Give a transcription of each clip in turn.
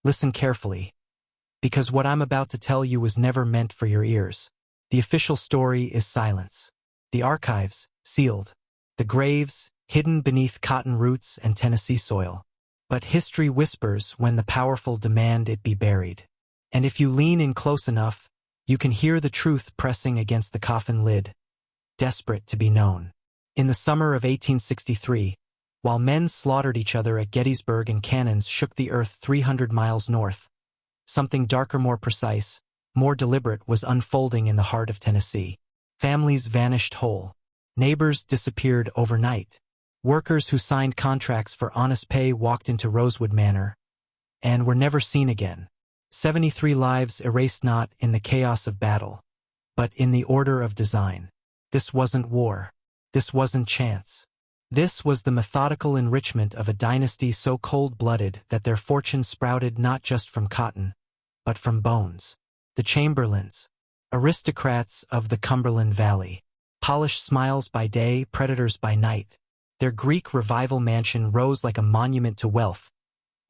Listen carefully, because what I'm about to tell you was never meant for your ears. The official story is silence. The archives, sealed. The graves, hidden beneath cotton roots and Tennessee soil. But history whispers when the powerful demand it be buried. And if you lean in close enough, you can hear the truth pressing against the coffin lid, desperate to be known. In the summer of 1863, while men slaughtered each other at Gettysburg and cannons shook the earth 300 miles north, something darker, more precise, more deliberate was unfolding in the heart of Tennessee. Families vanished whole. Neighbors disappeared overnight. Workers who signed contracts for honest pay walked into Rosewood Manor and were never seen again. 73 lives erased, not in the chaos of battle, but in the order of design. This wasn't war. This wasn't chance. This was the methodical enrichment of a dynasty so cold-blooded that their fortune sprouted not just from cotton, but from bones. The Chamberlains, aristocrats of the Cumberland Valley, polished smiles by day, predators by night. Their Greek revival mansion rose like a monument to wealth,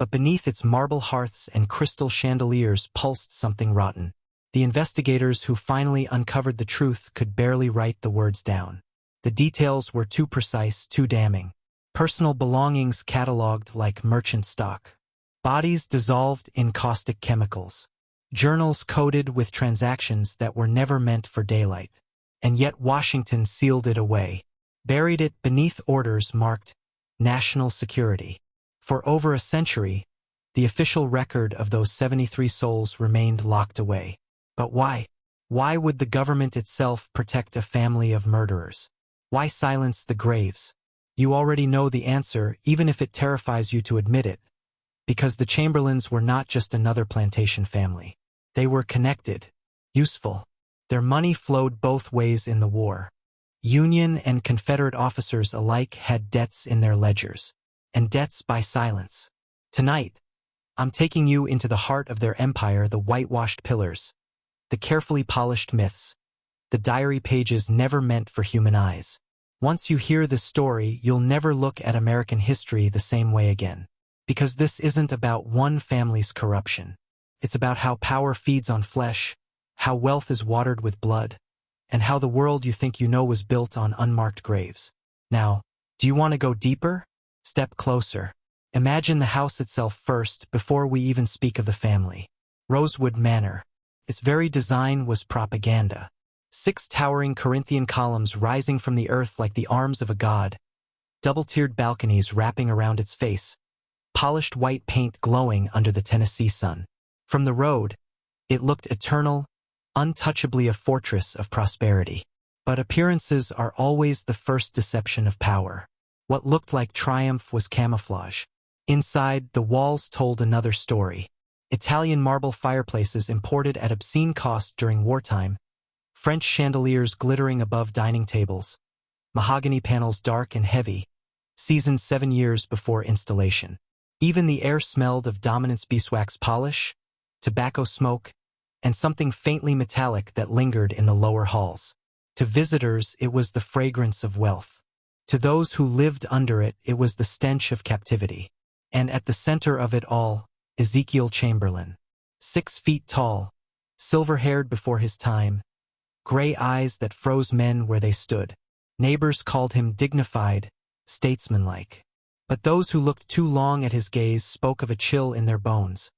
but beneath its marble hearths and crystal chandeliers pulsed something rotten. The investigators who finally uncovered the truth could barely write the words down. The details were too precise, too damning. Personal belongings catalogued like merchant stock. Bodies dissolved in caustic chemicals. Journals coded with transactions that were never meant for daylight. And yet Washington sealed it away, buried it beneath orders marked national security. For over a century, the official record of those 73 souls remained locked away. But why? Why would the government itself protect a family of murderers? Why silence the graves? You already know the answer, even if it terrifies you to admit it. Because the Chamberlains were not just another plantation family. They were connected, useful. Their money flowed both ways in the war. Union and Confederate officers alike had debts in their ledgers, and debts by silence. Tonight, I'm taking you into the heart of their empire, the whitewashed pillars, the carefully polished myths, the diary pages never meant for human eyes. Once you hear this story, you'll never look at American history the same way again. Because this isn't about one family's corruption. It's about how power feeds on flesh, how wealth is watered with blood, and how the world you think you know was built on unmarked graves. Now, do you want to go deeper? Step closer. Imagine the house itself first, before we even speak of the family. Rosewood Manor. Its very design was propaganda. 6 towering Corinthian columns rising from the earth like the arms of a god, double-tiered balconies wrapping around its face, polished white paint glowing under the Tennessee sun. From the road, it looked eternal, untouchably a fortress of prosperity. But appearances are always the first deception of power. What looked like triumph was camouflage. Inside, the walls told another story. Italian marble fireplaces imported at obscene cost during wartime, French chandeliers glittering above dining tables, mahogany panels dark and heavy, seasoned 7 years before installation. Even the air smelled of dominance beeswax polish, tobacco smoke, and something faintly metallic that lingered in the lower halls. To visitors, it was the fragrance of wealth. To those who lived under it, it was the stench of captivity. And at the center of it all, Ezekiel Chamberlain. 6 feet tall, silver-haired before his time, gray eyes that froze men where they stood. Neighbors called him dignified, statesmanlike. But those who looked too long at his gaze spoke of a chill in their bones,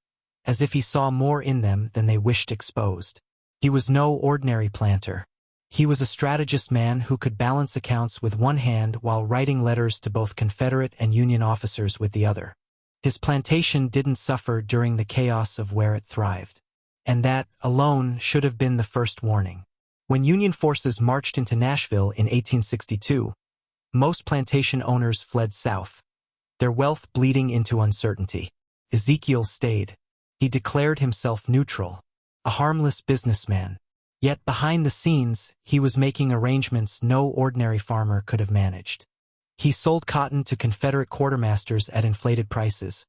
as if he saw more in them than they wished exposed. He was no ordinary planter. He was a strategist man who could balance accounts with one hand while writing letters to both Confederate and Union officers with the other. His plantation didn't suffer during the chaos of where it thrived. And that, alone, should have been the first warning. When Union forces marched into Nashville in 1862, most plantation owners fled south, their wealth bleeding into uncertainty. Ezekiel stayed. He declared himself neutral, a harmless businessman. Yet behind the scenes, he was making arrangements no ordinary farmer could have managed. He sold cotton to Confederate quartermasters at inflated prices,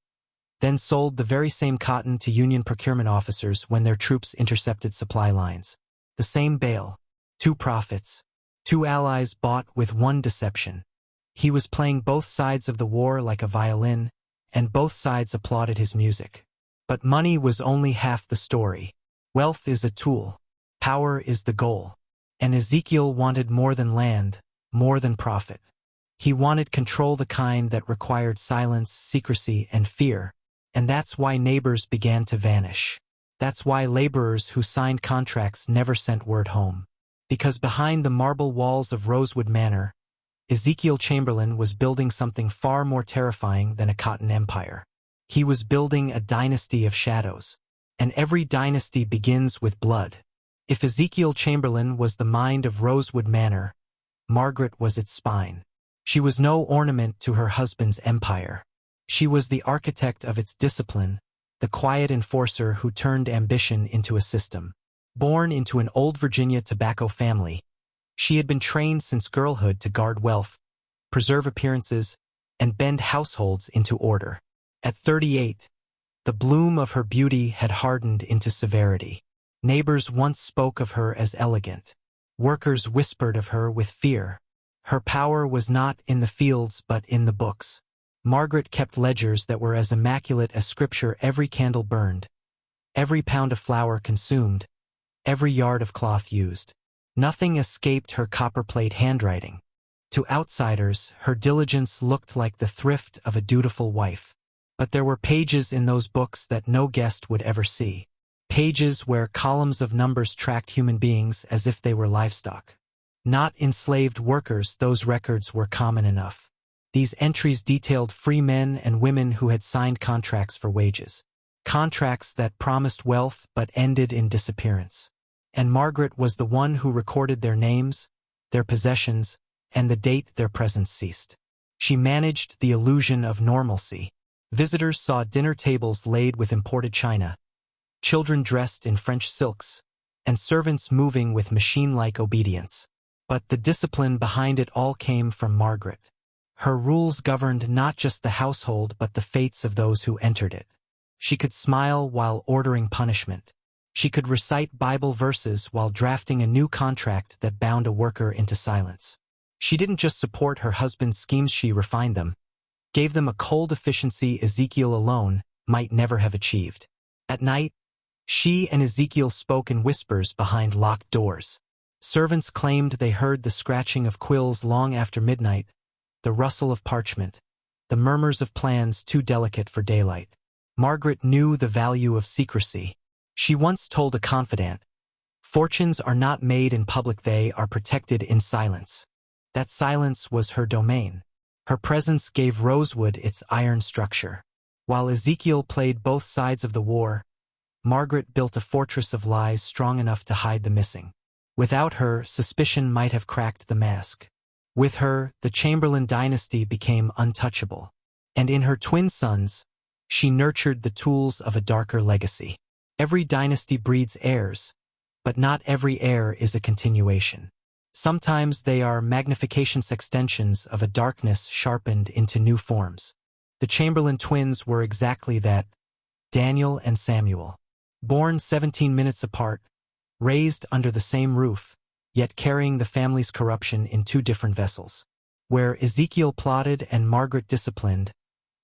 then sold the very same cotton to Union procurement officers when their troops intercepted supply lines. The same bale, 2 profits, 2 allies bought with one deception. He was playing both sides of the war like a violin, and both sides applauded his music. But money was only half the story. Wealth is a tool. Power is the goal. And Ezekiel wanted more than land, more than profit. He wanted control, the kind that required silence, secrecy, and fear. And that's why neighbors began to vanish. That's why laborers who signed contracts never sent word home. Because behind the marble walls of Rosewood Manor, Ezekiel Chamberlain was building something far more terrifying than a cotton empire. He was building a dynasty of shadows. And every dynasty begins with blood. If Ezekiel Chamberlain was the mind of Rosewood Manor, Margaret was its spine. She was no ornament to her husband's empire. She was the architect of its discipline, the quiet enforcer who turned ambition into a system. Born into an old Virginia tobacco family, she had been trained since girlhood to guard wealth, preserve appearances, and bend households into order. At 38, the bloom of her beauty had hardened into severity. Neighbors once spoke of her as elegant. Workers whispered of her with fear. Her power was not in the fields but in the books. Margaret kept ledgers that were as immaculate as scripture. Every candle burned, every pound of flour consumed, every yard of cloth used. Nothing escaped her copperplate handwriting. To outsiders, her diligence looked like the thrift of a dutiful wife. But there were pages in those books that no guest would ever see. Pages where columns of numbers tracked human beings as if they were livestock. Not enslaved workers, those records were common enough. These entries detailed free men and women who had signed contracts for wages. Contracts that promised wealth but ended in disappearance. And Margaret was the one who recorded their names, their possessions, and the date their presence ceased. She managed the illusion of normalcy. Visitors saw dinner tables laid with imported china, children dressed in French silks, and servants moving with machine-like obedience. But the discipline behind it all came from Margaret. Her rules governed not just the household but the fates of those who entered it. She could smile while ordering punishment. She could recite Bible verses while drafting a new contract that bound a worker into silence. She didn't just support her husband's schemes, she refined them, gave them a cold efficiency Ezekiel alone might never have achieved. At night, she and Ezekiel spoke in whispers behind locked doors. Servants claimed they heard the scratching of quills long after midnight, the rustle of parchment, the murmurs of plans too delicate for daylight. Margaret knew the value of secrecy. She once told a confidant, "Fortunes are not made in public, they are protected in silence." That silence was her domain. Her presence gave Rosewood its iron structure. While Ezekiel played both sides of the war, Margaret built a fortress of lies strong enough to hide the missing. Without her, suspicion might have cracked the mask. With her, the Chamberlain dynasty became untouchable. And in her twin sons, she nurtured the tools of a darker legacy. Every dynasty breeds heirs, but not every heir is a continuation. Sometimes they are magnifications, extensions of a darkness sharpened into new forms. The Chamberlain twins were exactly that, Daniel and Samuel. Born 17 minutes apart, raised under the same roof, yet carrying the family's corruption in two different vessels. Where Ezekiel plotted and Margaret disciplined,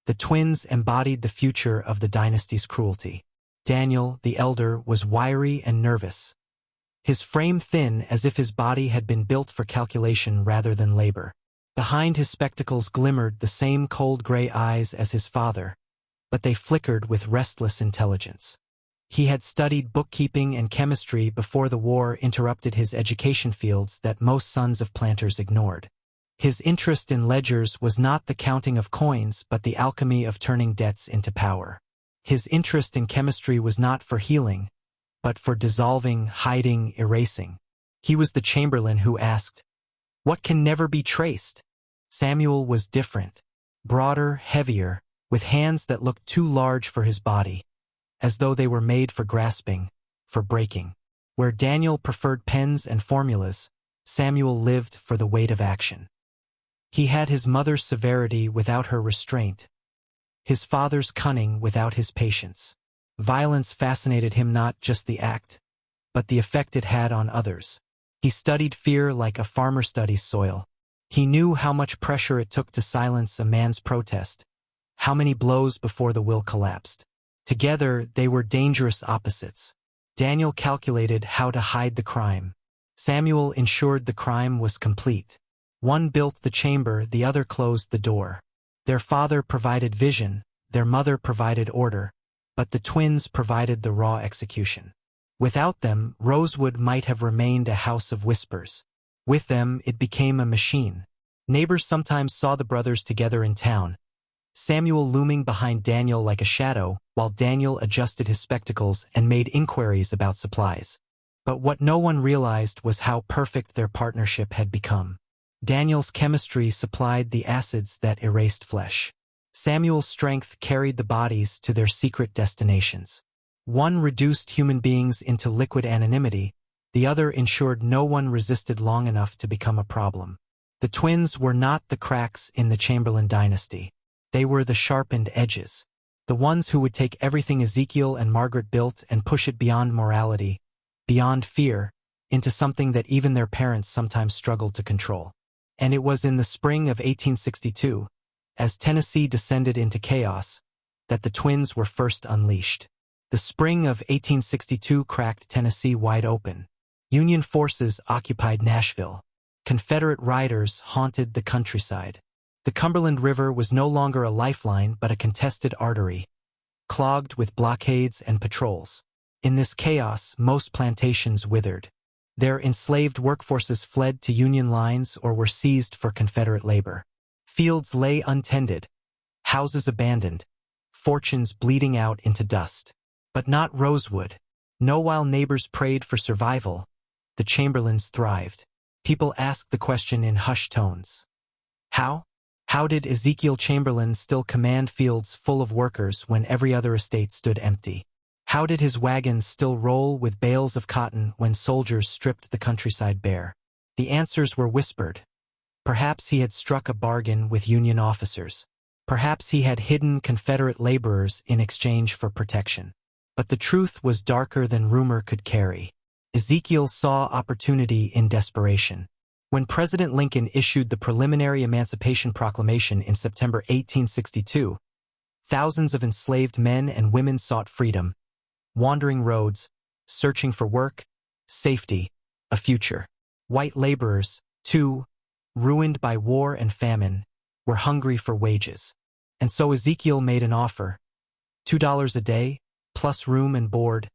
the twins embodied the future of the dynasty's cruelty. Daniel, the elder, was wiry and nervous, his frame thin as if his body had been built for calculation rather than labor. Behind his spectacles glimmered the same cold gray eyes as his father, but they flickered with restless intelligence. He had studied bookkeeping and chemistry before the war interrupted his education, fields that most sons of planters ignored. His interest in ledgers was not the counting of coins but the alchemy of turning debts into power. His interest in chemistry was not for healing, but for dissolving, hiding, erasing. He was the Chamberlain who asked, "What can never be traced?" Samuel was different, broader, heavier, with hands that looked too large for his body, as though they were made for grasping, for breaking. Where Daniel preferred pens and formulas, Samuel lived for the weight of action. He had his mother's severity without her restraint, his father's cunning without his patience. Violence fascinated him, not just the act, but the effect it had on others. He studied fear like a farmer studies soil. He knew how much pressure it took to silence a man's protest, how many blows before the will collapsed. Together, they were dangerous opposites. Daniel calculated how to hide the crime. Samuel ensured the crime was complete. One built the chamber, the other closed the door. Their father provided vision, their mother provided order, but the twins provided the raw execution. Without them, Rosewood might have remained a house of whispers. With them, it became a machine. Neighbors sometimes saw the brothers together in town, Samuel looming behind Daniel like a shadow, while Daniel adjusted his spectacles and made inquiries about supplies. But what no one realized was how perfect their partnership had become. Daniel's chemistry supplied the acids that erased flesh. Samuel's strength carried the bodies to their secret destinations. One reduced human beings into liquid anonymity, the other ensured no one resisted long enough to become a problem. The twins were not the cracks in the Chamberlain dynasty. They were the sharpened edges. The ones who would take everything Ezekiel and Margaret built and push it beyond morality, beyond fear, into something that even their parents sometimes struggled to control. And it was in the spring of 1862, as Tennessee descended into chaos, that the twins were first unleashed. The spring of 1862 cracked Tennessee wide open. Union forces occupied Nashville. Confederate riders haunted the countryside. The Cumberland River was no longer a lifeline but a contested artery, clogged with blockades and patrols. In this chaos, most plantations withered. Their enslaved workforces fled to Union lines or were seized for Confederate labor. Fields lay untended, houses abandoned, fortunes bleeding out into dust. But not Rosewood. No, while neighbors prayed for survival, the Chamberlains thrived. People asked the question in hushed tones. How? How did Ezekiel Chamberlain still command fields full of workers when every other estate stood empty? How did his wagons still roll with bales of cotton when soldiers stripped the countryside bare? The answers were whispered. Perhaps he had struck a bargain with Union officers. Perhaps he had hidden Confederate laborers in exchange for protection. But the truth was darker than rumor could carry. Ezekiel saw opportunity in desperation. When President Lincoln issued the preliminary Emancipation Proclamation in September 1862, thousands of enslaved men and women sought freedom, wandering roads, searching for work, safety, a future. White laborers, too, ruined by war and famine, were hungry for wages. And so Ezekiel made an offer: $2 a day, plus room and board,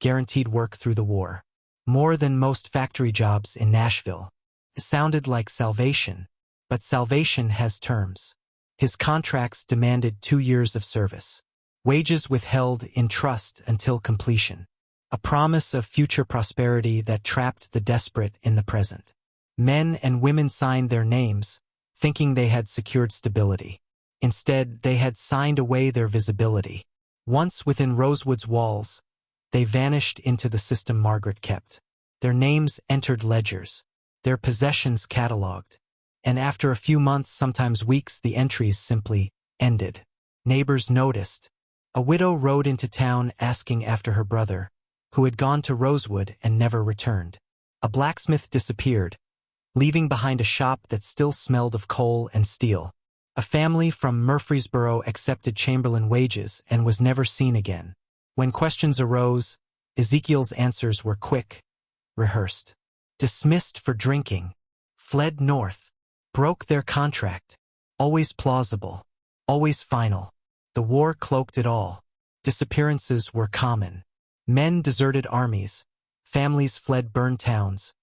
guaranteed work through the war. More than most factory jobs in Nashville. It sounded like salvation, but salvation has terms. His contracts demanded 2 years of service. Wages withheld in trust until completion. A promise of future prosperity that trapped the desperate in the present. Men and women signed their names, thinking they had secured stability. Instead, they had signed away their visibility. Once within Rosewood's walls, they vanished into the system Margaret kept. Their names entered ledgers, their possessions catalogued, and after a few months, sometimes weeks, the entries simply ended. Neighbors noticed. A widow rode into town asking after her brother, who had gone to Rosewood and never returned. A blacksmith disappeared, leaving behind a shop that still smelled of coal and steel. A family from Murfreesboro accepted Chamberlain wages and was never seen again. When questions arose, Ezekiel's answers were quick, rehearsed. Dismissed for drinking, fled north, broke their contract. Always plausible, always final. The war cloaked it all. Disappearances were common. Men deserted armies, families fled burned towns,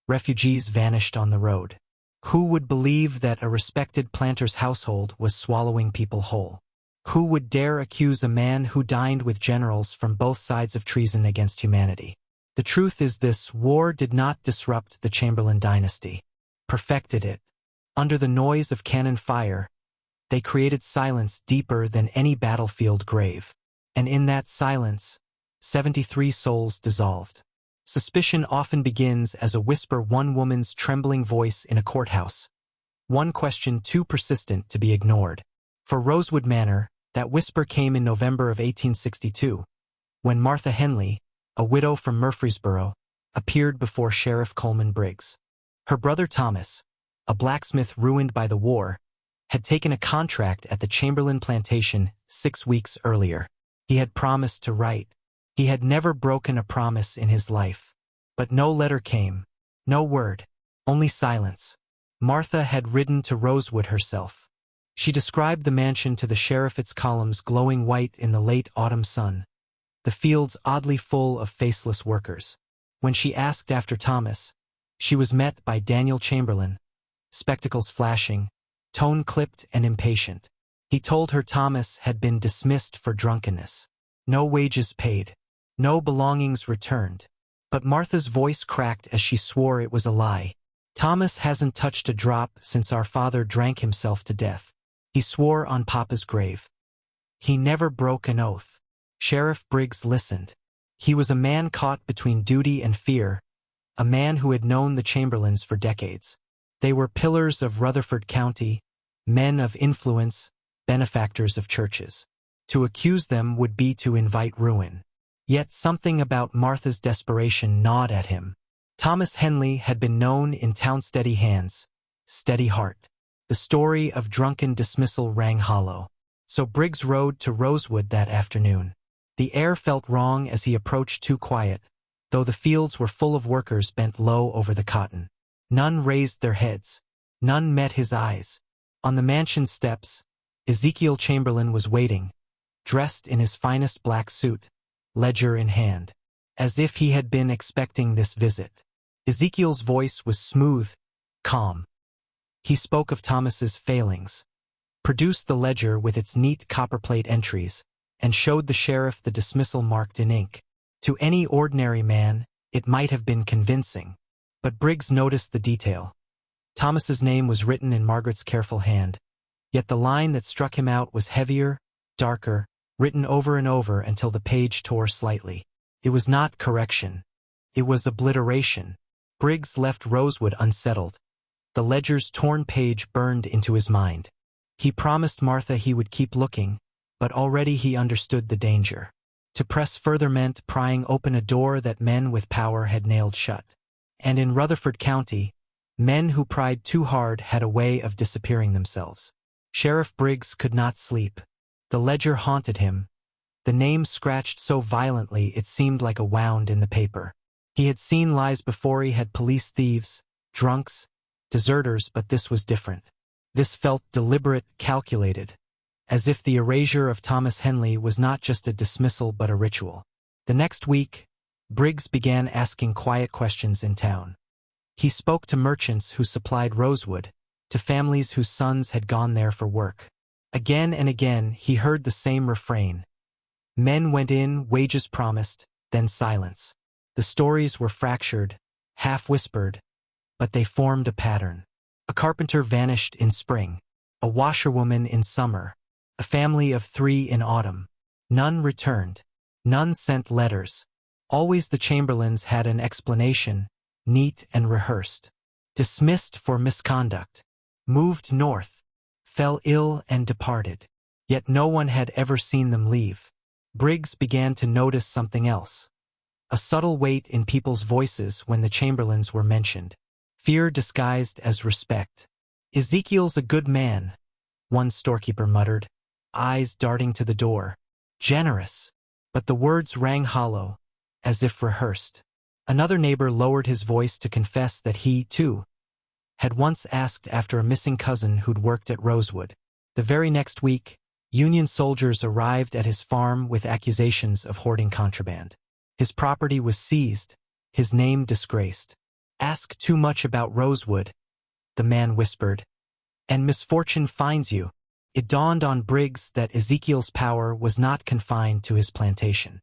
refugees vanished on the road. Who would believe that a respected planter's household was swallowing people whole? Who would dare accuse a man who dined with generals from both sides of treason against humanity? The truth is, this war did not disrupt the Chamberlain dynasty, perfected it. Under the noise of cannon fire, they created silence deeper than any battlefield grave. And in that silence, 73 souls dissolved. Suspicion often begins as a whisper, one woman's trembling voice in a courthouse. One question too persistent to be ignored. For Rosewood Manor, that whisper came in November of 1862, when Martha Henley, a widow from Murfreesboro, appeared before Sheriff Coleman Briggs. Her brother Thomas, a blacksmith ruined by the war, had taken a contract at the Chamberlain Plantation 6 weeks earlier. He had promised to write. He had never broken a promise in his life. But no letter came. No word. Only silence. Martha had ridden to Rosewood herself. She described the mansion to the sheriff, its columns glowing white in the late autumn sun, the fields oddly full of faceless workers. When she asked after Thomas, she was met by Daniel Chamberlain, spectacles flashing, tone clipped and impatient. He told her Thomas had been dismissed for drunkenness. No wages paid. No belongings returned. But Martha's voice cracked as she swore it was a lie. Thomas hasn't touched a drop since our father drank himself to death. He swore on Papa's grave. He never broke an oath. Sheriff Briggs listened. He was a man caught between duty and fear, a man who had known the Chamberlains for decades. They were pillars of Rutherford County, men of influence, benefactors of churches. To accuse them would be to invite ruin. Yet something about Martha's desperation gnawed at him. Thomas Henley had been known in town steady hands, steady heart. The story of drunken dismissal rang hollow. So Briggs rode to Rosewood that afternoon. The air felt wrong as he approached, too quiet, though the fields were full of workers bent low over the cotton. None raised their heads. None met his eyes. On the mansion steps, Ezekiel Chamberlain was waiting, dressed in his finest black suit, ledger in hand, as if he had been expecting this visit. Ezekiel's voice was smooth, calm. He spoke of Thomas's failings, produced the ledger with its neat copperplate entries, and showed the sheriff the dismissal marked in ink. To any ordinary man, it might have been convincing, but Briggs noticed the detail. Thomas's name was written in Margaret's careful hand, yet the line that struck him out was heavier, darker, written over and over until the page tore slightly. It was not correction. It was obliteration. Briggs left Rosewood unsettled. The ledger's torn page burned into his mind. He promised Martha he would keep looking, but already he understood the danger. To press further meant prying open a door that men with power had nailed shut. And in Rutherford County, men who pried too hard had a way of disappearing themselves. Sheriff Briggs could not sleep. The ledger haunted him, the name scratched so violently it seemed like a wound in the paper. He had seen lies before. He had policed thieves, drunks, deserters, but this was different. This felt deliberate, calculated, as if the erasure of Thomas Henley was not just a dismissal but a ritual. The next week, Briggs began asking quiet questions in town. He spoke to merchants who supplied Rosewood, to families whose sons had gone there for work. Again and again he heard the same refrain. Men went in, wages promised, then silence. The stories were fractured, half-whispered, but they formed a pattern. A carpenter vanished in spring, a washerwoman in summer, a family of 3 in autumn. None returned. None sent letters. Always the Chamberlains had an explanation, neat and rehearsed. Dismissed for misconduct. Moved north. Fell ill and departed. Yet no one had ever seen them leave. Briggs began to notice something else. A subtle weight in people's voices when the Chamberlains were mentioned. Fear disguised as respect. "Ezekiel's a good man," one storekeeper muttered, eyes darting to the door. "Generous." But the words rang hollow, as if rehearsed. Another neighbor lowered his voice to confess that he, too, had once asked after a missing cousin who'd worked at Rosewood. The very next week, Union soldiers arrived at his farm with accusations of hoarding contraband. His property was seized, his name disgraced. "Ask too much about Rosewood," the man whispered, "and misfortune finds you." It dawned on Briggs that Ezekiel's power was not confined to his plantation.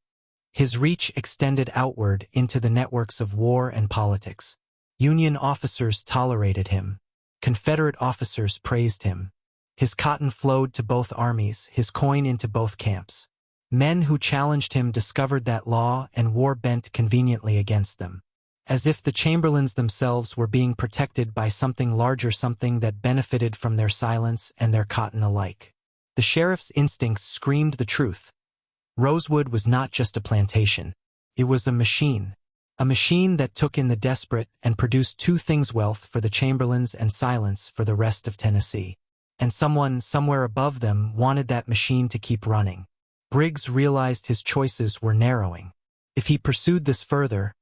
His reach extended outward into the networks of war and politics. Union officers tolerated him. Confederate officers praised him. His cotton flowed to both armies, his coin into both camps. Men who challenged him discovered that law and war bent conveniently against them. As if the Chamberlains themselves were being protected by something larger, something that benefited from their silence and their cotton alike. The sheriff's instincts screamed the truth. Rosewood was not just a plantation. It was a machine. A machine that took in the desperate and produced two things: wealth for the Chamberlains and silence for the rest of Tennessee. And someone, somewhere above them, wanted that machine to keep running. Briggs realized his choices were narrowing. If he pursued this further,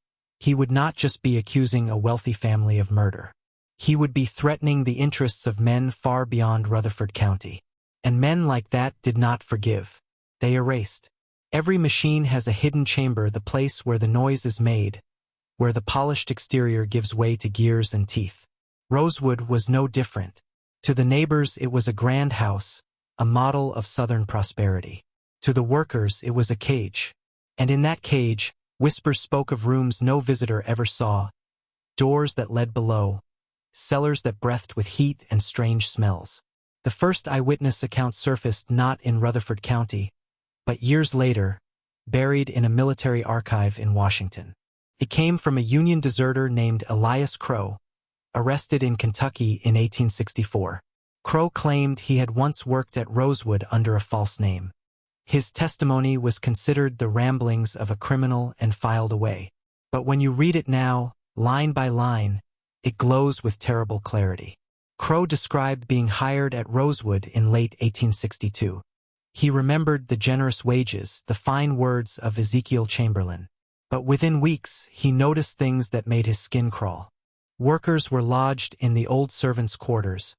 he would not just be accusing a wealthy family of murder. He would be threatening the interests of men far beyond Rutherford County. And men like that did not forgive. They erased. Every machine has a hidden chamber, the place where the noise is made, where the polished exterior gives way to gears and teeth. Rosewood was no different. To the neighbors it was a grand house, a model of Southern prosperity. To the workers it was a cage. And in that cage, whispers spoke of rooms no visitor ever saw, doors that led below, cellars that breathed with heat and strange smells. The first eyewitness account surfaced not in Rutherford County, but years later, buried in a military archive in Washington. It came from a Union deserter named Elias Crow, arrested in Kentucky in 1864. Crow claimed he had once worked at Rosewood under a false name. His testimony was considered the ramblings of a criminal and filed away. But when you read it now, line by line, it glows with terrible clarity. Crow described being hired at Rosewood in late 1862. He remembered the generous wages, the fine words of Ezekiel Chamberlain. But within weeks, he noticed things that made his skin crawl. Workers were lodged in the old servants' quarters,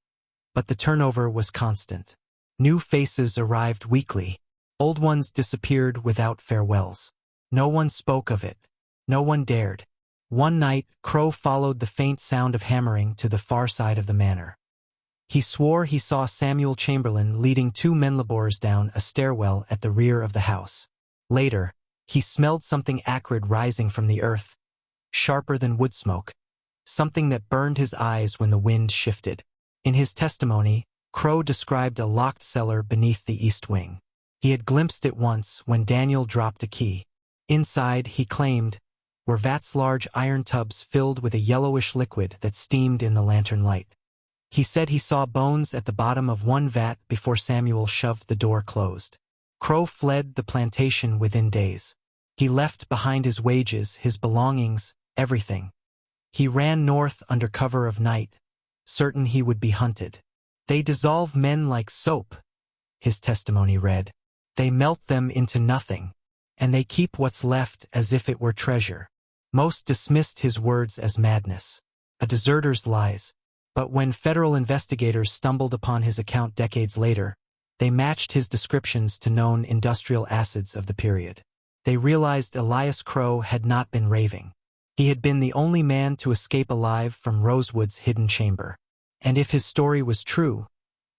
but the turnover was constant. New faces arrived weekly. Old ones disappeared without farewells. No one spoke of it. No one dared. One night, Crow followed the faint sound of hammering to the far side of the manor. He swore he saw Samuel Chamberlain leading two men laborers down a stairwell at the rear of the house. Later, he smelled something acrid rising from the earth, sharper than wood smoke, something that burned his eyes when the wind shifted. In his testimony, Crow described a locked cellar beneath the east wing. He had glimpsed it once when Daniel dropped a key. Inside, he claimed, were vats, large iron tubs filled with a yellowish liquid that steamed in the lantern light. He said he saw bones at the bottom of one vat before Samuel shoved the door closed. Crow fled the plantation within days. He left behind his wages, his belongings, everything. He ran north under cover of night, certain he would be hunted. They dissolve men like soap, his testimony read. They melt them into nothing, and they keep what's left as if it were treasure. Most dismissed his words as madness, a deserter's lies. But when federal investigators stumbled upon his account decades later, they matched his descriptions to known industrial acids of the period. They realized Elias Crow had not been raving. He had been the only man to escape alive from Rosewood's hidden chamber. And if his story was true,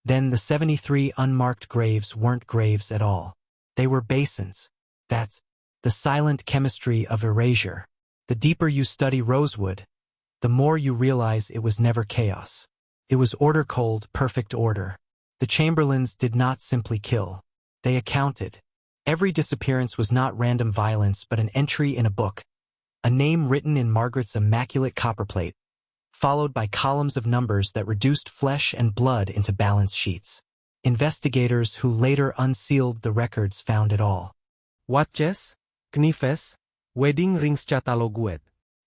then the 73 unmarked graves weren't graves at all. They were basins. That's the silent chemistry of erasure. The deeper you study Rosewood, the more you realize it was never chaos. It was order, cold, perfect order. The Chamberlains did not simply kill. They accounted. Every disappearance was not random violence but an entry in a book, a name written in Margaret's immaculate copperplate, followed by columns of numbers that reduced flesh and blood into balance sheets. Investigators who later unsealed the records found it all. Watches, knives, wedding rings catalogued.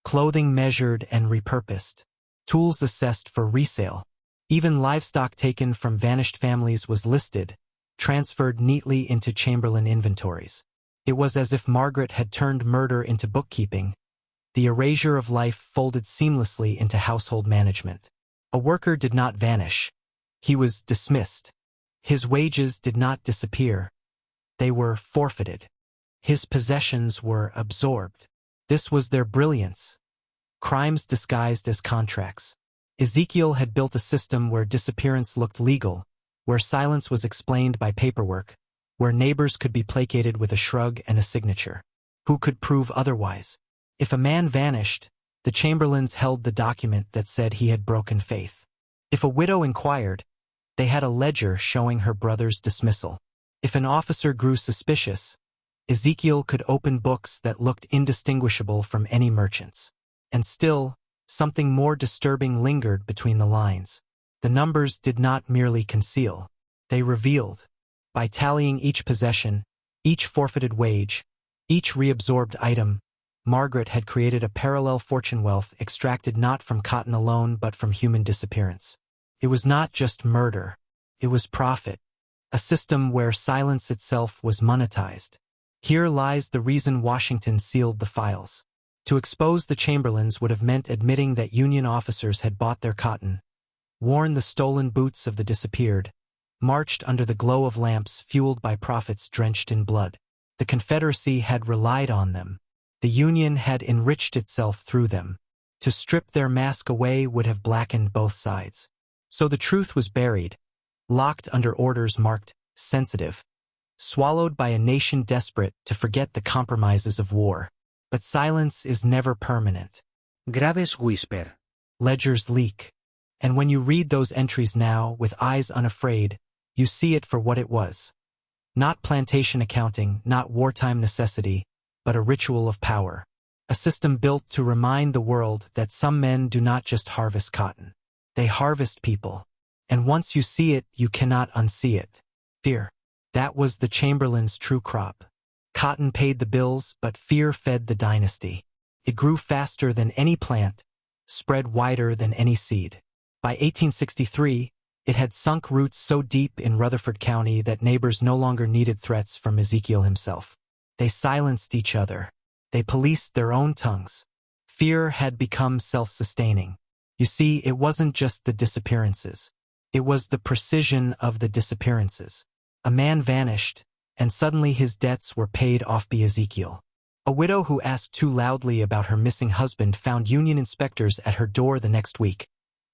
Clothing measured and repurposed. Tools assessed for resale. Even livestock taken from vanished families was listed, transferred neatly into Chamberlain inventories. It was as if Margaret had turned murder into bookkeeping, the erasure of life folded seamlessly into household management. A worker did not vanish. He was dismissed. His wages did not disappear. They were forfeited. His possessions were absorbed. This was their brilliance. Crimes disguised as contracts. Ezekiel had built a system where disappearance looked legal, where silence was explained by paperwork, where neighbors could be placated with a shrug and a signature. Who could prove otherwise? If a man vanished, the Chamberlains held the document that said he had broken faith. If a widow inquired, they had a ledger showing her brother's dismissal. If an officer grew suspicious, Ezekiel could open books that looked indistinguishable from any merchant's. And still, something more disturbing lingered between the lines. The numbers did not merely conceal. They revealed. By tallying each possession, each forfeited wage, each reabsorbed item, Margaret had created a parallel fortune, wealth extracted not from cotton alone but from human disappearance. It was not just murder. It was profit. a system where silence itself was monetized. Here lies the reason Washington sealed the files. To expose the Chamberlains would have meant admitting that Union officers had bought their cotton, worn the stolen boots of the disappeared, marched under the glow of lamps fueled by profits drenched in blood. The Confederacy had relied on them. The Union had enriched itself through them. To strip their mask away would have blackened both sides. So the truth was buried, locked under orders marked sensitive, swallowed by a nation desperate to forget the compromises of war. But silence is never permanent. Graves whisper. Ledgers leak. And when you read those entries now, with eyes unafraid, you see it for what it was. Not plantation accounting, not wartime necessity, but a ritual of power. A system built to remind the world that some men do not just harvest cotton. They harvest people. And once you see it, you cannot unsee it. Fear. That was the Chamberlain's true crop. Cotton paid the bills, but fear fed the dynasty. It grew faster than any plant, spread wider than any seed. By 1863, it had sunk roots so deep in Rutherford County that neighbors no longer needed threats from Ezekiel himself. They silenced each other. They policed their own tongues. Fear had become self-sustaining. You see, it wasn't just the disappearances. It was the precision of the disappearances. A man vanished, and suddenly his debts were paid off by Ezekiel. A widow who asked too loudly about her missing husband found Union inspectors at her door the next week,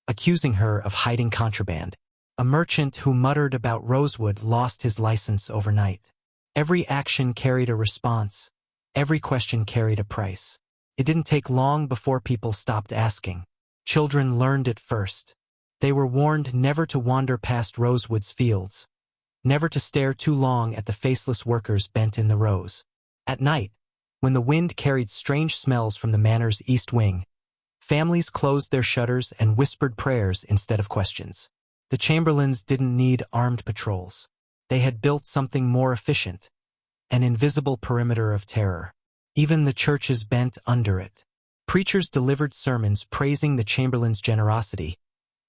accusing her of hiding contraband. A merchant who muttered about Rosewood lost his license overnight. Every action carried a response. Every question carried a price. It didn't take long before people stopped asking. Children learned it first. They were warned never to wander past Rosewood's fields, never to stare too long at the faceless workers bent in the rows. At night, when the wind carried strange smells from the manor's east wing, families closed their shutters and whispered prayers instead of questions. The Chamberlains didn't need armed patrols. They had built something more efficient, an invisible perimeter of terror. Even the churches bent under it. Preachers delivered sermons praising the Chamberlains' generosity,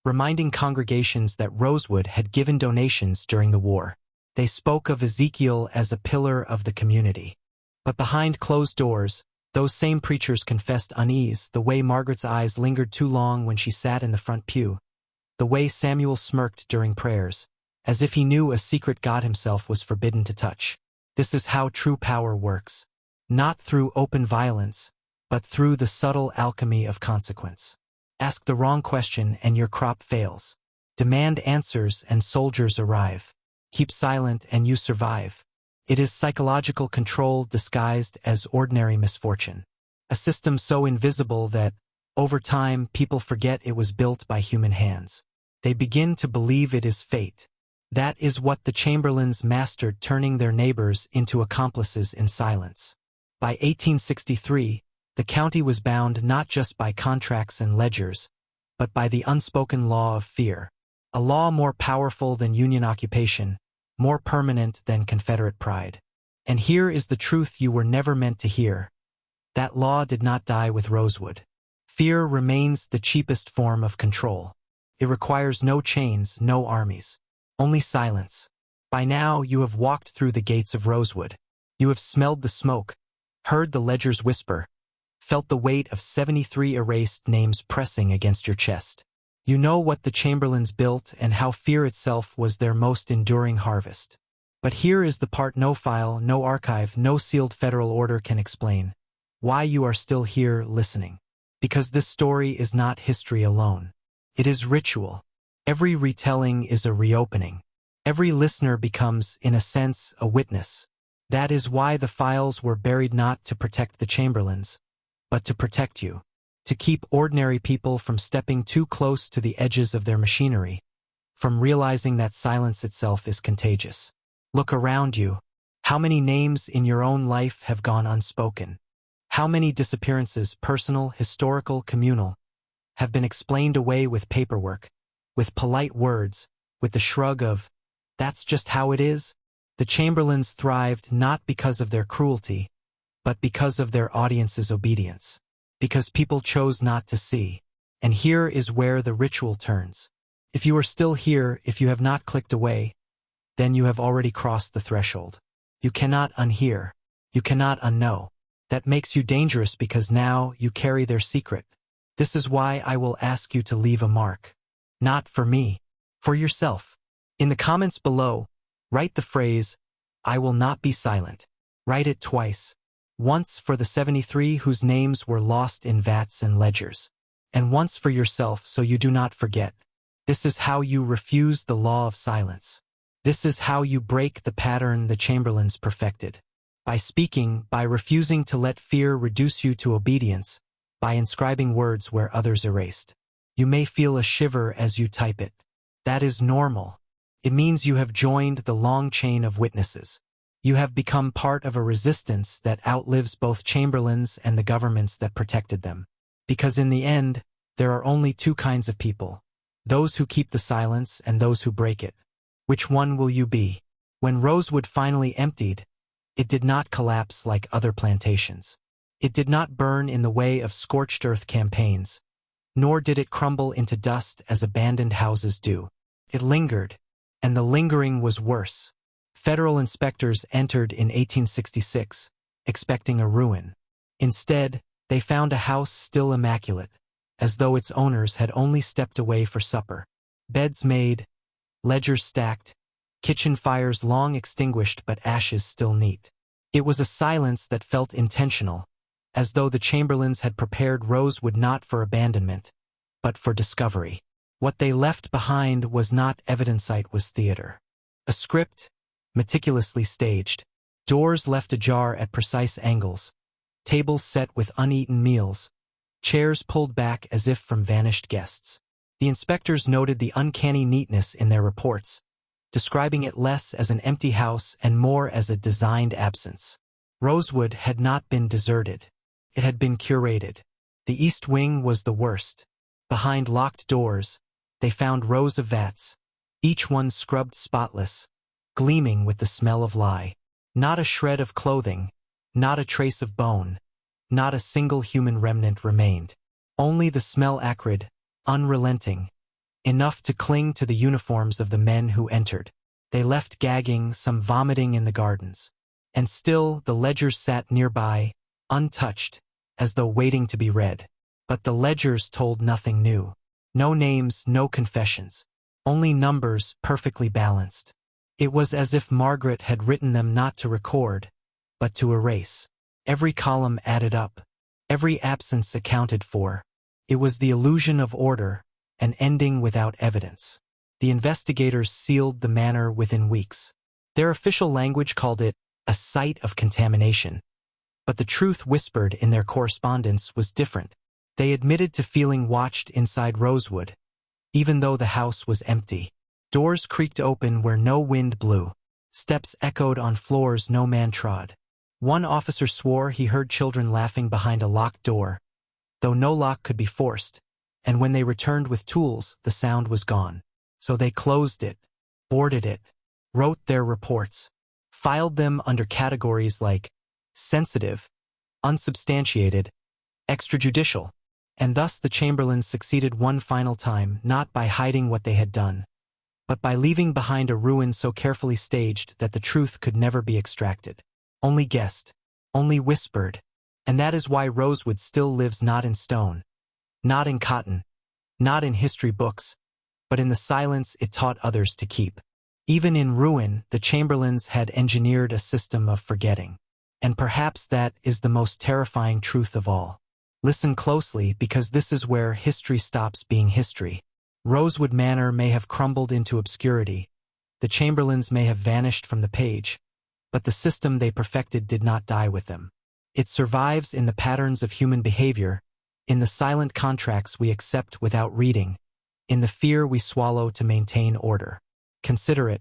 reminding congregations that Rosewood had given donations during the war. They spoke of Ezekiel as a pillar of the community. But behind closed doors, those same preachers confessed unease, the way Margaret's eyes lingered too long when she sat in the front pew, the way Samuel smirked during prayers, as if he knew a secret God himself was forbidden to touch. This is how true power works. Not through open violence, but through the subtle alchemy of consequence. Ask the wrong question and your crop fails. Demand answers and soldiers arrive. Keep silent and you survive. It is psychological control disguised as ordinary misfortune. A system so invisible that, over time, people forget it was built by human hands. They begin to believe it is fate. That is what the Chamberlains mastered, turning their neighbors into accomplices in silence. By 1863, the county was bound not just by contracts and ledgers, but by the unspoken law of fear, a law more powerful than Union occupation, more permanent than Confederate pride. And here is the truth you were never meant to hear. That law did not die with Rosewood. Fear remains the cheapest form of control. It requires no chains, no armies, only silence. By now, you have walked through the gates of Rosewood. You have smelled the smoke, heard the ledgers whisper, felt the weight of 73 erased names pressing against your chest. You know what the Chamberlains built and how fear itself was their most enduring harvest. But here is the part no file, no archive, no sealed federal order can explain. Why you are still here listening. Because this story is not history alone. It is ritual. Every retelling is a reopening. Every listener becomes, in a sense, a witness. That is why the files were buried, not to protect the Chamberlains, but to protect you. To keep ordinary people from stepping too close to the edges of their machinery, from realizing that silence itself is contagious. Look around you. How many names in your own life have gone unspoken? How many disappearances, personal, historical, communal, have been explained away with paperwork, with polite words, with the shrug of, "That's just how it is"? The Chamberlains thrived not because of their cruelty, but because of their audience's obedience. Because people chose not to see. And here is where the ritual turns. If you are still here, if you have not clicked away, then you have already crossed the threshold. You cannot unhear. You cannot unknow. That makes you dangerous because now you carry their secret. This is why I will ask you to leave a mark. Not for me, for yourself. In the comments below, write the phrase, "I will not be silent." Write it twice. Once for the 73 whose names were lost in vats and ledgers, and once for yourself so you do not forget. This is how you refuse the law of silence. This is how you break the pattern the Chamberlains perfected. By speaking, by refusing to let fear reduce you to obedience, by inscribing words where others erased. You may feel a shiver as you type it. That is normal. It means you have joined the long chain of witnesses. You have become part of a resistance that outlives both Chamberlains and the governments that protected them. Because in the end, there are only two kinds of people. Those who keep the silence and those who break it. Which one will you be? When Rosewood finally emptied, it did not collapse like other plantations. It did not burn in the way of scorched earth campaigns, nor did it crumble into dust as abandoned houses do. It lingered, and the lingering was worse. Federal inspectors entered in 1866, expecting a ruin. Instead, they found a house still immaculate, as though its owners had only stepped away for supper. Beds made, ledgers stacked, kitchen fires long extinguished but ashes still neat. It was a silence that felt intentional, as though the Chamberlains had prepared Rosewood not for abandonment, but for discovery. What they left behind was not evidence, it was theater. A script, meticulously staged, doors left ajar at precise angles, tables set with uneaten meals, chairs pulled back as if from vanished guests. The inspectors noted the uncanny neatness in their reports, describing it less as an empty house and more as a designed absence. Rosewood had not been deserted. It had been curated. The east wing was the worst. Behind locked doors, they found rows of vats, each one scrubbed spotless, gleaming with the smell of lye. Not a shred of clothing, not a trace of bone, not a single human remnant remained. Only the smell, acrid, unrelenting, enough to cling to the uniforms of the men who entered. They left gagging, some vomiting in the gardens. And still the ledgers sat nearby, untouched, as though waiting to be read. But the ledgers told nothing new. No names, no confessions. Only numbers, perfectly balanced. It was as if Margaret had written them not to record, but to erase. Every column added up. Every absence accounted for. It was the illusion of order, an ending without evidence. The investigators sealed the manor within weeks. Their official language called it a site of contamination. But the truth whispered in their correspondence was different. They admitted to feeling watched inside Rosewood, even though the house was empty. Doors creaked open where no wind blew. Steps echoed on floors no man trod. One officer swore he heard children laughing behind a locked door, though no lock could be forced, and when they returned with tools, the sound was gone. So they closed it, boarded it, wrote their reports, filed them under categories like sensitive, unsubstantiated, extrajudicial, and thus the Chamberlains succeeded one final time, not by hiding what they had done, but by leaving behind a ruin so carefully staged that the truth could never be extracted. Only guessed, only whispered, and that is why Rosewood still lives not in stone, not in cotton, not in history books, but in the silence it taught others to keep. Even in ruin, the Chamberlains had engineered a system of forgetting. And perhaps that is the most terrifying truth of all. Listen closely, because this is where history stops being history. Rosewood Manor may have crumbled into obscurity. The Chamberlains may have vanished from the page, but the system they perfected did not die with them. It survives in the patterns of human behavior, in the silent contracts we accept without reading, in the fear we swallow to maintain order. Consider it.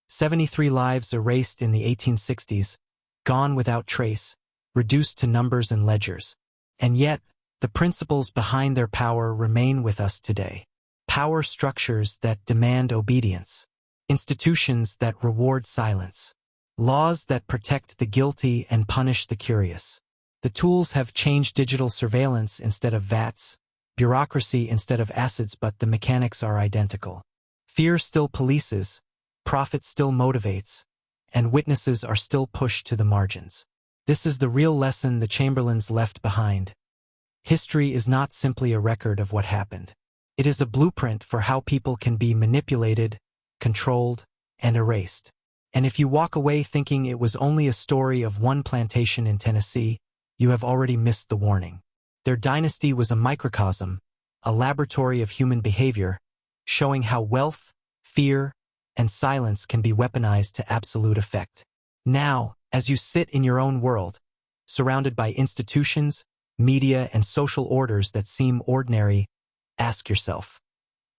73 lives erased in the 1860s, gone without trace, reduced to numbers and ledgers. And yet, the principles behind their power remain with us today. Power structures that demand obedience, institutions that reward silence, laws that protect the guilty and punish the curious. The tools have changed: digital surveillance instead of vats, bureaucracy instead of acids, but the mechanics are identical. Fear still polices, profit still motivates, and witnesses are still pushed to the margins. This is the real lesson the Chamberlains left behind. History is not simply a record of what happened. It is a blueprint for how people can be manipulated, controlled, and erased. And if you walk away thinking it was only a story of one plantation in Tennessee, you have already missed the warning. Their dynasty was a microcosm, a laboratory of human behavior, showing how wealth, fear, and silence can be weaponized to absolute effect. Now, as you sit in your own world, surrounded by institutions, media, and social orders that seem ordinary, ask yourself,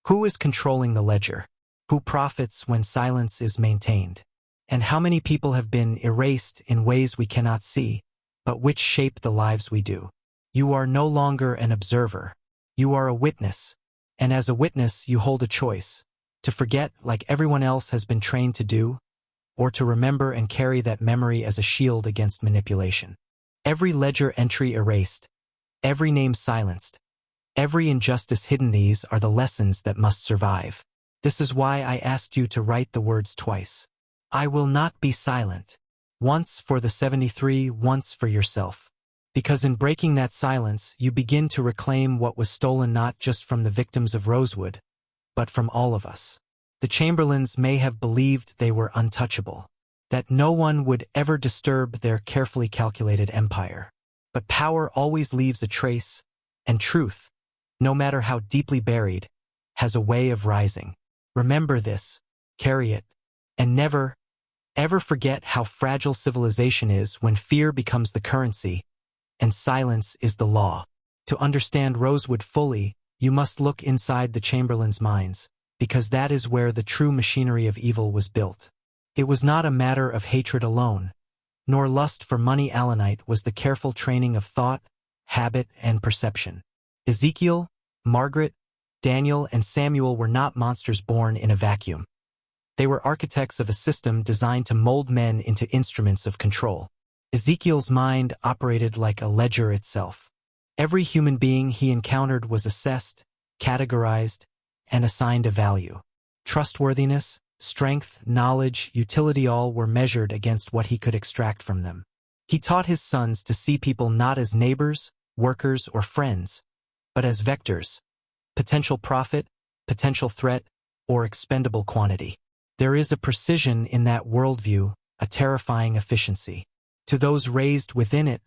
who is controlling the ledger? Who profits when silence is maintained? And how many people have been erased in ways we cannot see, but which shape the lives we do? You are no longer an observer. You are a witness. And as a witness, you hold a choice: to forget like everyone else has been trained to do, or to remember and carry that memory as a shield against manipulation. Every ledger entry erased, every name silenced, every injustice hidden. These are the lessons that must survive. This is why I asked you to write the words twice. I will not be silent. Once for the 73, once for yourself. Because in breaking that silence, you begin to reclaim what was stolen not just from the victims of Rosewood, but from all of us. The Chamberlains may have believed they were untouchable, that no one would ever disturb their carefully calculated empire. But power always leaves a trace, and truth, no matter how deeply buried, has a way of rising. Remember this, carry it, and never, ever forget how fragile civilization is when fear becomes the currency and silence is the law. To understand Rosewood fully, you must look inside the Chamberlains' minds, because that is where the true machinery of evil was built. It was not a matter of hatred alone, nor lust for money. Allenite was the careful training of thought, habit, and perception. Ezekiel, Margaret, Daniel, and Samuel were not monsters born in a vacuum. They were architects of a system designed to mold men into instruments of control. Ezekiel's mind operated like a ledger itself. Every human being he encountered was assessed, categorized, and assigned a value. Trustworthiness, strength, knowledge, utility, all were measured against what he could extract from them. He taught his sons to see people not as neighbors, workers, or friends, but as vectors, potential profit, potential threat, or expendable quantity. There is a precision in that worldview, a terrifying efficiency. To those raised within it,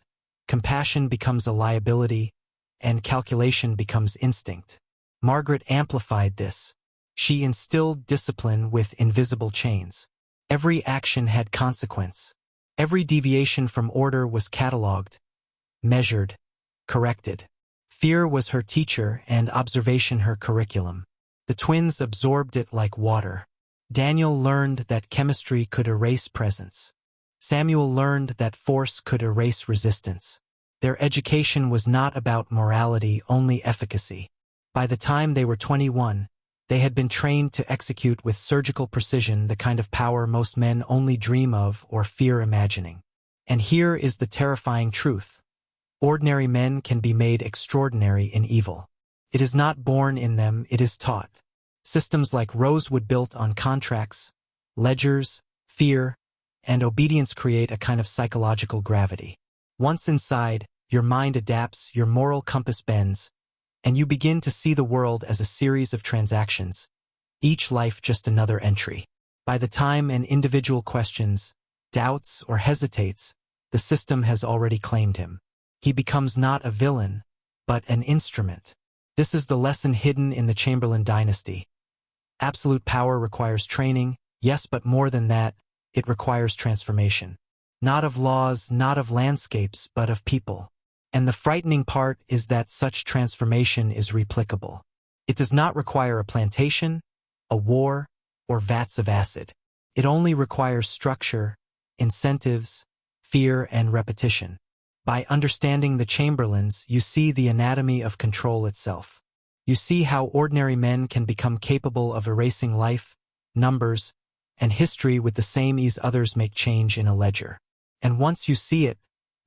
compassion becomes a liability, and calculation becomes instinct. Margaret amplified this. She instilled discipline with invisible chains. Every action had consequence. Every deviation from order was catalogued, measured, corrected. Fear was her teacher and observation her curriculum. The twins absorbed it like water. Daniel learned that chemistry could erase presence. Samuel learned that force could erase resistance. Their education was not about morality, only efficacy. By the time they were 21, they had been trained to execute with surgical precision the kind of power most men only dream of or fear imagining. And here is the terrifying truth. Ordinary men can be made extraordinary in evil. It is not born in them, it is taught. Systems like Rosewood, built on contracts, ledgers, fear, and obedience, create a kind of psychological gravity. Once inside, your mind adapts, your moral compass bends, and you begin to see the world as a series of transactions, each life just another entry. By the time an individual questions, doubts, or hesitates, the system has already claimed him. He becomes not a villain, but an instrument. This is the lesson hidden in the Chamberlain dynasty. Absolute power requires training, yes, but more than that, it requires transformation. Not of laws, not of landscapes, but of people. And the frightening part is that such transformation is replicable. It does not require a plantation, a war, or vats of acid. It only requires structure, incentives, fear, and repetition. By understanding the Chamberlains, you see the anatomy of control itself. You see how ordinary men can become capable of erasing life, numbers, and history with the same ease others make change in a ledger. And once you see it,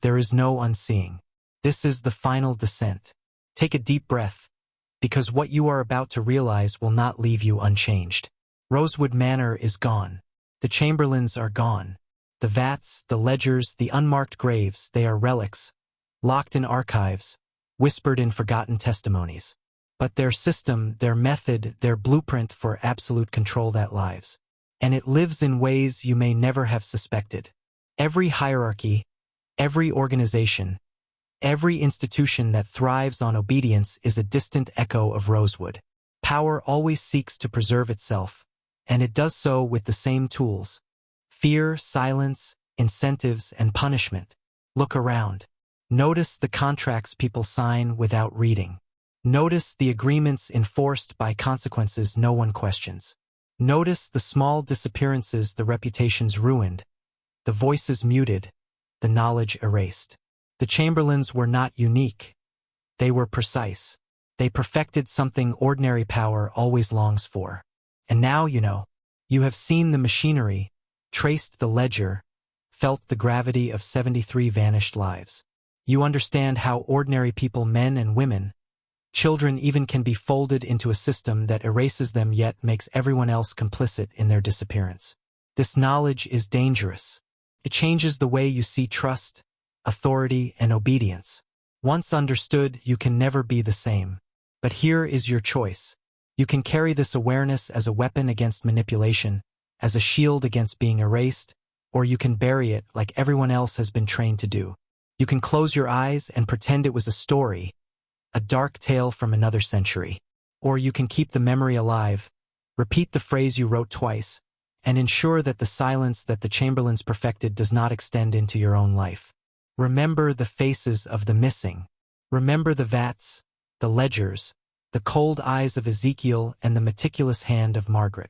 there is no unseeing. This is the final descent. Take a deep breath, because what you are about to realize will not leave you unchanged. Rosewood Manor is gone. The Chamberlains are gone. The vats, the ledgers, the unmarked graves, they are relics, locked in archives, whispered in forgotten testimonies. But their system, their method, their blueprint for absolute control that lives. And it lives in ways you may never have suspected. Every hierarchy, every organization, every institution that thrives on obedience is a distant echo of Rosewood. Power always seeks to preserve itself, and it does so with the same tools: fear, silence, incentives, and punishment. Look around. Notice the contracts people sign without reading. Notice the agreements enforced by consequences no one questions. Notice the small disappearances, the reputations ruined, the voices muted, the knowledge erased. The Chamberlains were not unique. They were precise. They perfected something ordinary power always longs for. And now, you have seen the machinery, traced the ledger, felt the gravity of 73 vanished lives. You understand how ordinary people, men and women, children even, can be folded into a system that erases them yet makes everyone else complicit in their disappearance. This knowledge is dangerous. It changes the way you see trust, authority, and obedience. Once understood, you can never be the same. But here is your choice. You can carry this awareness as a weapon against manipulation, as a shield against being erased, or you can bury it like everyone else has been trained to do. You can close your eyes and pretend it was a story, a dark tale from another century. Or you can keep the memory alive, repeat the phrase you wrote twice, and ensure that the silence that the Chamberlains perfected does not extend into your own life. Remember the faces of the missing. Remember the vats, the ledgers, the cold eyes of Ezekiel and the meticulous hand of Margaret.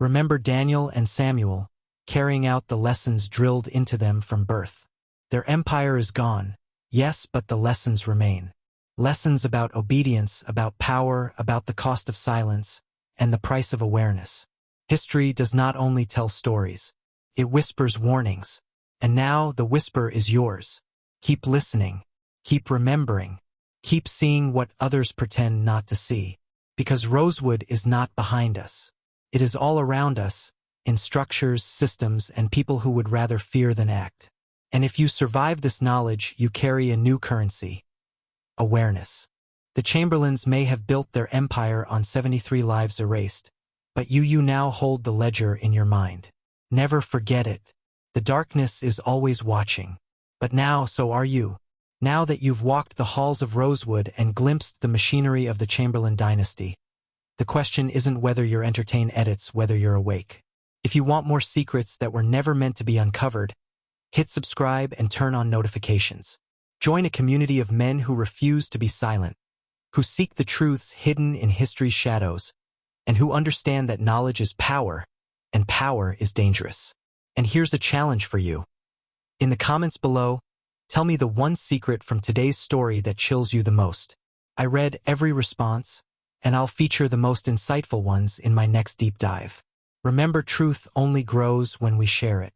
Remember Daniel and Samuel, carrying out the lessons drilled into them from birth. Their empire is gone, yes, but the lessons remain. Lessons about obedience, about power, about the cost of silence, and the price of awareness. History does not only tell stories, it whispers warnings. And now the whisper is yours. Keep listening, keep remembering, keep seeing what others pretend not to see. Because Rosewood is not behind us. It is all around us, in structures, systems, and people who would rather fear than act. And if you survive this knowledge, you carry a new currency: awareness. The Chamberlains may have built their empire on 73 lives erased, but you now hold the ledger in your mind. Never forget it. The darkness is always watching. But now, so are you. Now that you've walked the halls of Rosewood and glimpsed the machinery of the Chamberlain dynasty, the question isn't whether you're entertained, it's whether you're awake. If you want more secrets that were never meant to be uncovered, hit subscribe and turn on notifications. Join a community of men who refuse to be silent, who seek the truths hidden in history's shadows, and who understand that knowledge is power, and power is dangerous. And here's a challenge for you. In the comments below, tell me the one secret from today's story that chills you the most. I read every response, and I'll feature the most insightful ones in my next deep dive. Remember, truth only grows when we share it.